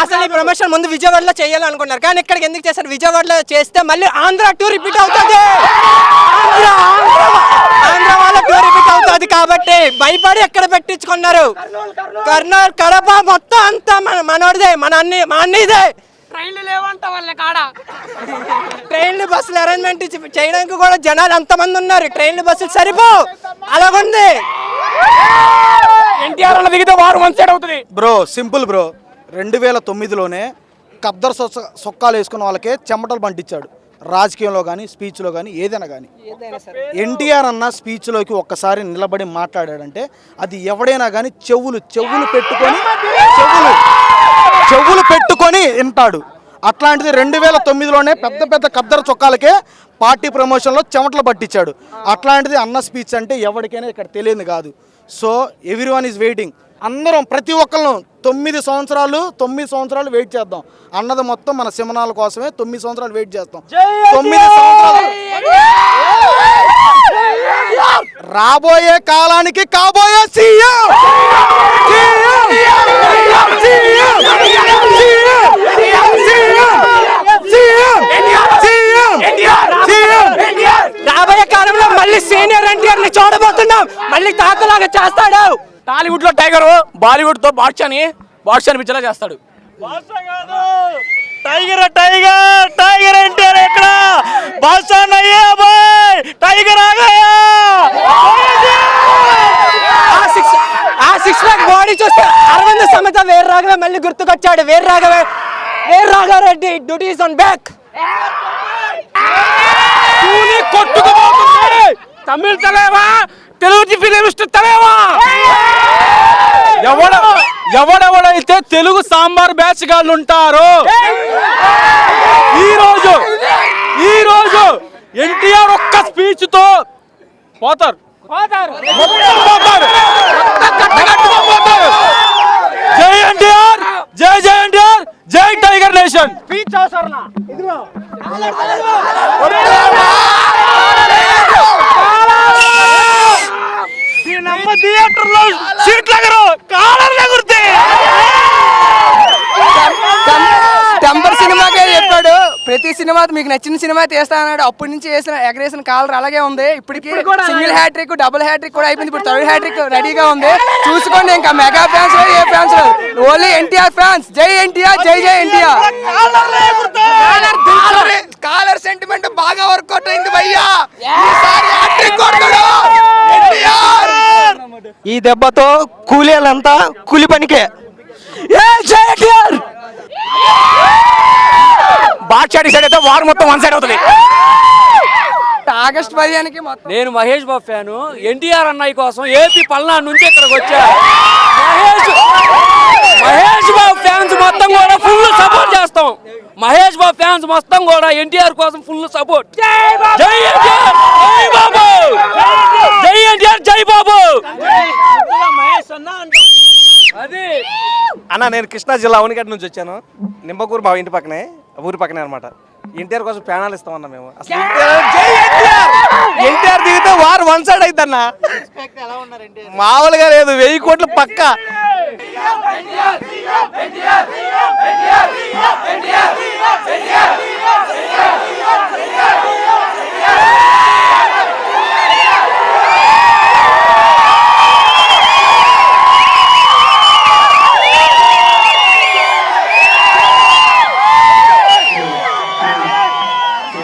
అసలు ఈ ప్రమోషన్ ముందు విజయవాడలో చేయాలనుకున్నారు, కానీ ఇక్కడికి ఎందుకు చేశారు? విజయవాడలో చేస్తే మళ్ళీ ఆంధ్ర టూర్ రిపీట్ అవుతుంది, ఆంధ్ర వాళ్ళ టూర్ రిపీట్ అవుతుంది కాబట్టి భయపడి ఎక్కడ పెట్టించుకున్నారు. కర్నూలు, కడప మొత్తం అంతా మనోడిదే, మా అన్నీదే. ట్రైన్లు లేవంట వాళ్ళ కాడ. ట్రైన్లు బస్సులు అరేంజ్మెంట్ చేయడానికి కూడా జనాలు అంతమంది ఉన్నారు, ట్రైన్లు బస్సులు సరిపో అలాగుంది. ఎన్టీఆర్ అలా దిగితే వారు వన్ సైడ్ అవుతుంది. బ్రో సింపుల్ బ్రో, 2009లోనే కద్దరు సొక్కాలు వేసుకున్న వాళ్ళకే చెమటలు పంటించాడు. రాజకీయంలో కానీ స్పీచ్లో కానీ ఏదైనా కానీ ఎన్టీఆర్ అన్న స్పీచ్లోకి ఒక్కసారి నిలబడి మాట్లాడాడంటే అది ఎవడైనా కానీ చెవులు పెట్టుకొని వింటాడు. అట్లాంటిది 2009లోనే పెద్ద కద్దరు చొక్కాలకే పార్టీ ప్రమోషన్లో చెమటలు పట్టించాడు. అట్లాంటిది అన్న స్పీచ్ అంటే ఎవరికైనా ఇక్కడ తెలియదు కాదు. So everyone is waiting. అందరం ప్రతి ఒక్కళ్ళను 9 సంవత్సరాలు వెయిట్ చేద్దాం. అన్నది మొత్తం మన సినిమాల కోసమే 9 సంవత్సరాలు వెయిట్ చేస్తాం. 9 సంవత్సరాలు రాబోయే కాలానికి కాబోయే సీఎం రాబోయే కాలంలో మళ్ళీ సీనియర్ ఎన్టీఆర్ ని చూడబోతున్నాం. మళ్ళీ తాతలాగా చేస్తాడు. టాలీవుడ్ లో టైగర్, బాలీవుడ్ తో బాద్షాని పిక్చర్ చేస్తాడు. टाइगर एंटर एकड़ा बादशाह नहीं है भाई, टाइगर आ गया. ఆ 6 ప్యాక్ బాడీ చూస్తే అరవింద్ సమేత వీర రాఘవ మళ్ళీ గుర్తుకొచ్చాడు. Veera Raghava Reddy duty is on back. కొట్టుకుపోతుంది తమిళ తలేవా, తెలుగు ఫిలిం తలేవా. ఎవడెవడైతే తెలుగు సాంబార్ బ్యాచ్ గాళ్ళు ఉంటారో ఈ రోజు ఎన్టీఆర్ ఒక్క స్పీచ్ తో పోతారు. జై ఎన్టీఆర్, జై ఎన్టీఆర్, జై టైగర్ నేషన్. స్పీచ్ అవసరం ನಮ್ಮ ಥಿಯೇಟರ್ లో సీట్లు ఎగరు, కాలర్లు ఎగురుతే. టెంపర్ సినిమాకే చెప్పాడు, ప్రతి సినిమా మీకు నచ్చిన సినిమా తీస్తా అన్నాడు. అప్పటి నుంచి ఎగరేసిన కాలర్ అలాగే ఉంది. ఇప్పటికి సింగిల్ హ్యాట్రిక్, డబుల్ హ్యాట్రిక్ కూడా అయిపోయింది. ఇప్పుడు థర్డ్ హ్యాట్రిక్ రెడీగా ఉంది. చూసుకోండి, ఇంకా మెగా ఫ్యాన్స్ ఏ ఫ్యాన్స్ ఓన్లీ ఎన్టీఆర్ ఫ్యాన్స్. జై ఎన్టీఆర్, జై ఎన్టీఆర్. కాలర్ సెంటిమెంట్ బాగా వర్కౌట్ అయింది భయ్యా. ఈ దెబ్బతో కూలీలంతా కూలి పనికే. జై ఎన్టీఆర్. బాద్షా డిసైడ్ అయితే వారు మొత్తం వన్ సైడ్ అవుతుంది. ఆగస్టు 15కి మొత్తం. నేను మహేష్ బాబు ఫ్యాను. ఎన్టీఆర్ అన్నయ్య కోసం ఏపీ పల్నాడు నుంచి ఇక్కడికి వచ్చా. మహేష్ బాబు ఫ్యాన్స్ మొత్తం కూడా ఫుల్ సపోర్ట్ చేస్తాం. మహేష్ బాబు ఫ్యాన్స్ మొత్తం కూడా ఎన్టీఆర్ కోసం ఫుల్ సపోర్ట్. జై ఎన్టీఆర్, జై బాబు, జై ఎన్టీఆర్, జై బాబు. అన్న నేను కృష్ణా జిల్లా అవనిగడ్డ నుంచి వచ్చాను. నింబకూరు మా ఇంటి పక్కనే, ఊరి పక్కనే అనమాట. ఎన్టీఆర్ కోసం ప్యానాలు ఇస్తామన్నా మేము. అసలు ఎన్టీఆర్ దిగితే వారు వన్ సైడ్ అయిద్దన్న, మామూలుగా లేదు. 1000 కోట్లు పక్క.